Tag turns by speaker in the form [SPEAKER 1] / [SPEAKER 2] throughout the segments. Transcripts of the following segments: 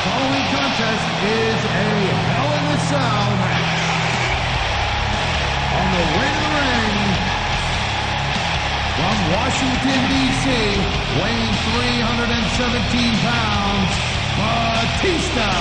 [SPEAKER 1] Following contest is a Hell in a Cell match. On the way to the ring, from Washington, D.C., weighing 317 pounds, Batista.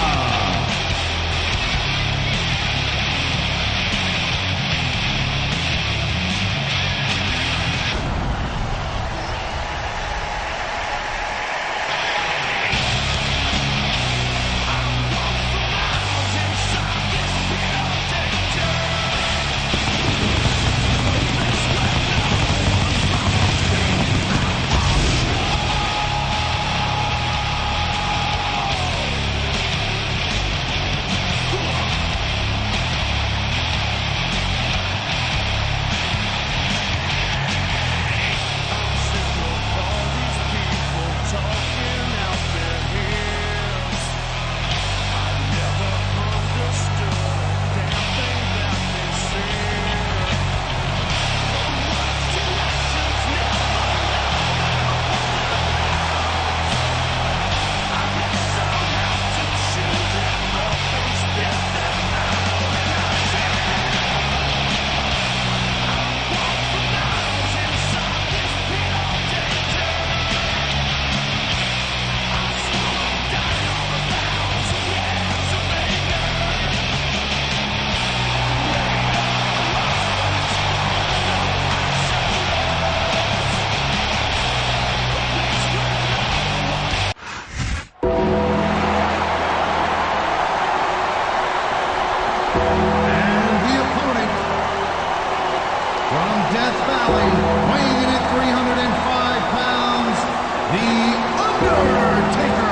[SPEAKER 1] Weighing in at 305 pounds, the Undertaker.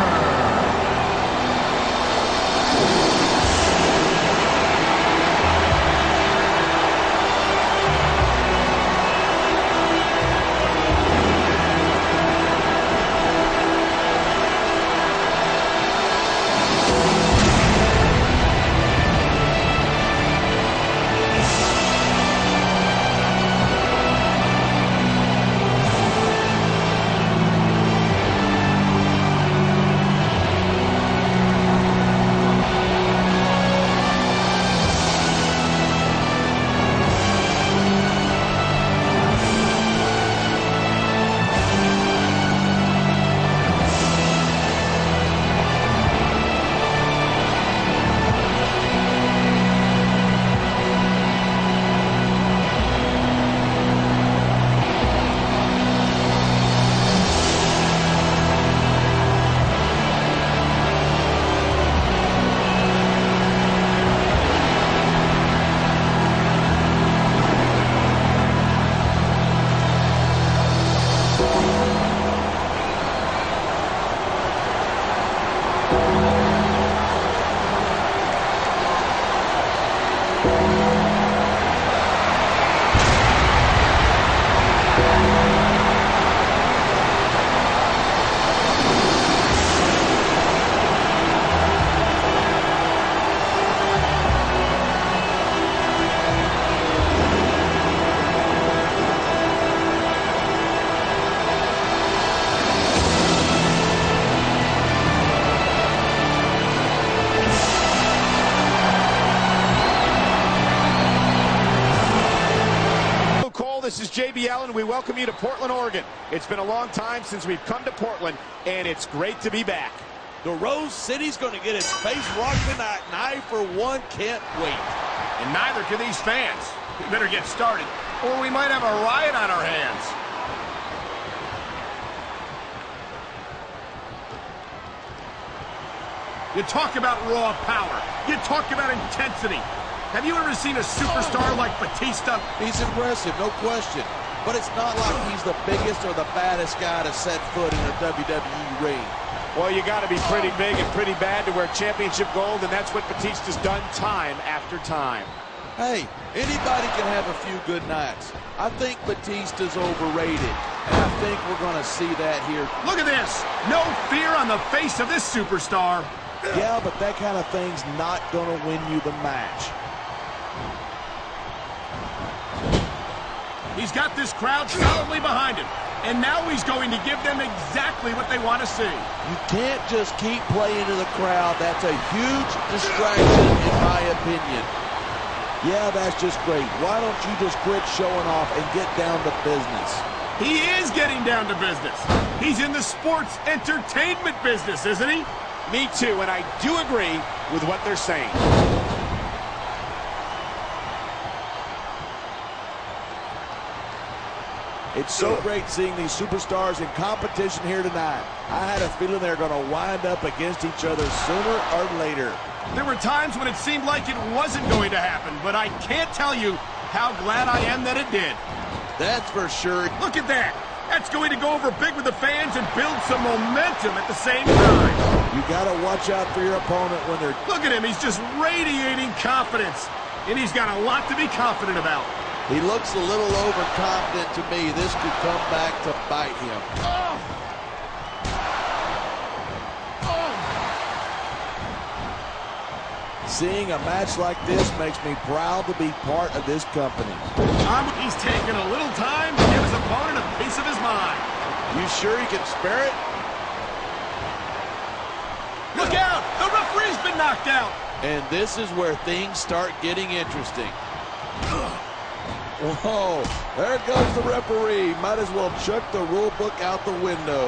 [SPEAKER 2] This is JB Allen. We welcome you to Portland, Oregon. It's been a long time since we've come to Portland, and it's great to be back.
[SPEAKER 3] The Rose City's going to get its face rocked tonight, and I, for one, can't wait.
[SPEAKER 4] And neither can these fans. We better get started, or we might have a riot on our hands. You talk about raw power. You talk about intensity. Have you ever seen a superstar like Batista?
[SPEAKER 3] He's impressive, no question. But it's not like he's the biggest or the baddest guy to set foot in a WWE ring.
[SPEAKER 2] Well, you got to be pretty big and pretty bad to wear championship gold, and that's what Batista's done time after time.
[SPEAKER 3] Hey, anybody can have a few good nights. I think Batista's overrated, and I think we're going to see that here.
[SPEAKER 4] Look at this. No fear on the face of this superstar.
[SPEAKER 3] Yeah, but that kind of thing's not going to win you the match.
[SPEAKER 4] He's got this crowd solidly behind him, and now he's going to give them exactly exactly what they want to see.
[SPEAKER 3] You can't just keep playing to the crowd. That's a huge distraction, in my opinion. Yeah, that's just great. Why don't you just quit showing off and get down to business?
[SPEAKER 4] He is getting down to business. He's in the sports entertainment business, isn't he?
[SPEAKER 2] Me too, and I do agree with what they're saying.
[SPEAKER 3] It's so great seeing these superstars in competition here tonight. I had a feeling they're going to wind up against each other sooner or later.
[SPEAKER 4] There were times when it seemed like it wasn't going to happen, but I can't tell you how glad I am that it did.
[SPEAKER 3] That's for sure.
[SPEAKER 4] Look at that. That's going to go over big with the fans and build some momentum at the same time.
[SPEAKER 3] You got to watch out for your opponent when they're...
[SPEAKER 4] Look at him. He's just radiating confidence, and he's got a lot to be confident about.
[SPEAKER 3] He looks a little overconfident to me. This could come back to bite him. Seeing a match like this makes me proud to be part of this company.
[SPEAKER 4] He's taking a little time to give his opponent a piece of his mind.
[SPEAKER 3] You sure he can spare it?
[SPEAKER 4] Look out! The referee's been knocked out.
[SPEAKER 3] And this is where things start getting interesting. Whoa, there goes the referee. Might as well chuck the rule book out the window.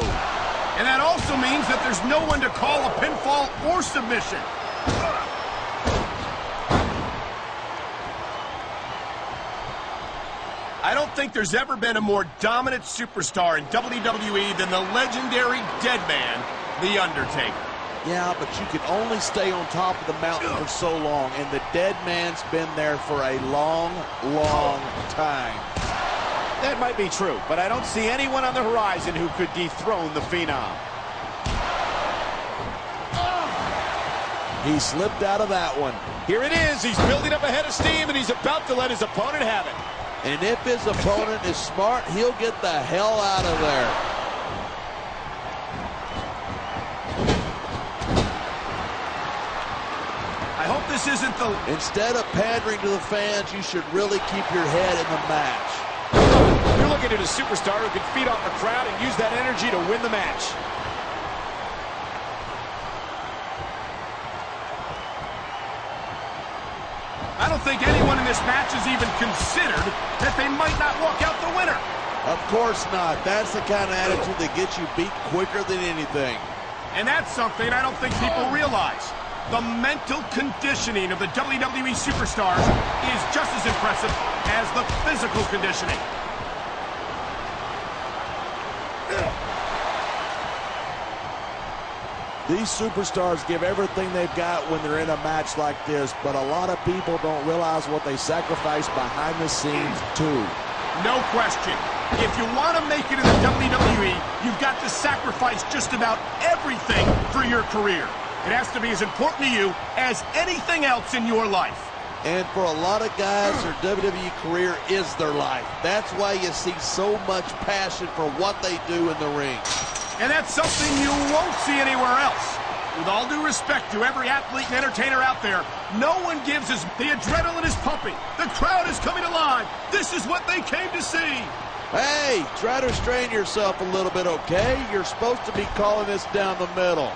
[SPEAKER 4] And that also means that there's no one to call a pinfall or submission. I don't think there's ever been a more dominant superstar in WWE than the legendary dead man, The Undertaker.
[SPEAKER 3] Yeah, but you can only stay on top of the mountain for so long, and the dead man's been there for a long, long time.
[SPEAKER 2] That might be true, but I don't see anyone on the horizon who could dethrone the Phenom.
[SPEAKER 3] He slipped out of that one.
[SPEAKER 2] Here it is. He's building up a head of steam, and he's about to let his opponent have it.
[SPEAKER 3] And if his opponent is smart, he'll get the hell out of there.
[SPEAKER 4] I hope this isn't the...
[SPEAKER 3] Instead of pandering to the fans, you should really keep your head in the match.
[SPEAKER 2] You're looking at a superstar who can feed off the crowd and use that energy to win the match.
[SPEAKER 4] I don't think anyone in this match has even considered that they might not walk out the winner.
[SPEAKER 3] Of course not. That's the kind of attitude that gets you beat quicker than anything.
[SPEAKER 4] And that's something I don't think people realize. The mental conditioning of the WWE superstars is just as impressive as the physical conditioning.
[SPEAKER 3] These superstars give everything they've got when they're in a match like this, but a lot of people don't realize what they sacrifice behind the scenes, too.
[SPEAKER 4] No question. If you want to make it in the WWE, you've got to sacrifice just about everything for your career. It has to be as important to you as anything else in your life.
[SPEAKER 3] And for a lot of guys, their WWE career is their life. That's why you see so much passion for what they do in the ring.
[SPEAKER 4] And that's something you won't see anywhere else. With all due respect to every athlete and entertainer out there, no one gives us... The adrenaline is pumping. The crowd is coming alive. This is what they came to see.
[SPEAKER 3] Hey, try to restrain yourself a little bit, okay? You're supposed to be calling this down the middle.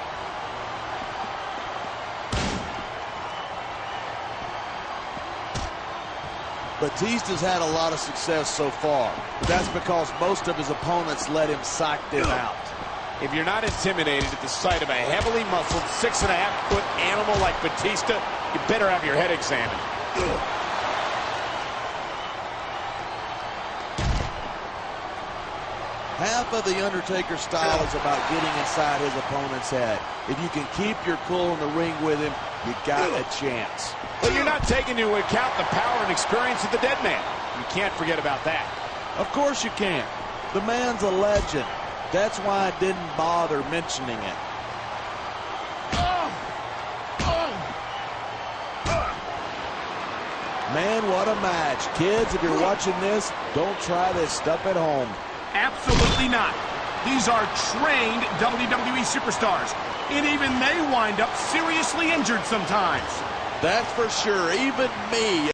[SPEAKER 3] Batista's had a lot of success so far, but that's because most of his opponents let him psych them out.
[SPEAKER 2] If you're not intimidated at the sight of a heavily muscled 6.5-foot animal like Batista, you better have your head examined.
[SPEAKER 3] Half of the Undertaker style is about getting inside his opponent's head. If you can keep your cool in the ring with him, you got a chance.
[SPEAKER 2] But you're not taking into account the power and experience of the dead man. You can't forget about that.
[SPEAKER 3] Of course you can't. The man's a legend. That's why I didn't bother mentioning it. Man, what a match. Kids, if you're watching this, don't try this stuff at home.
[SPEAKER 4] Absolutely not. These are trained WWE superstars, and even they wind up seriously injured sometimes.
[SPEAKER 3] That's for sure. Even me,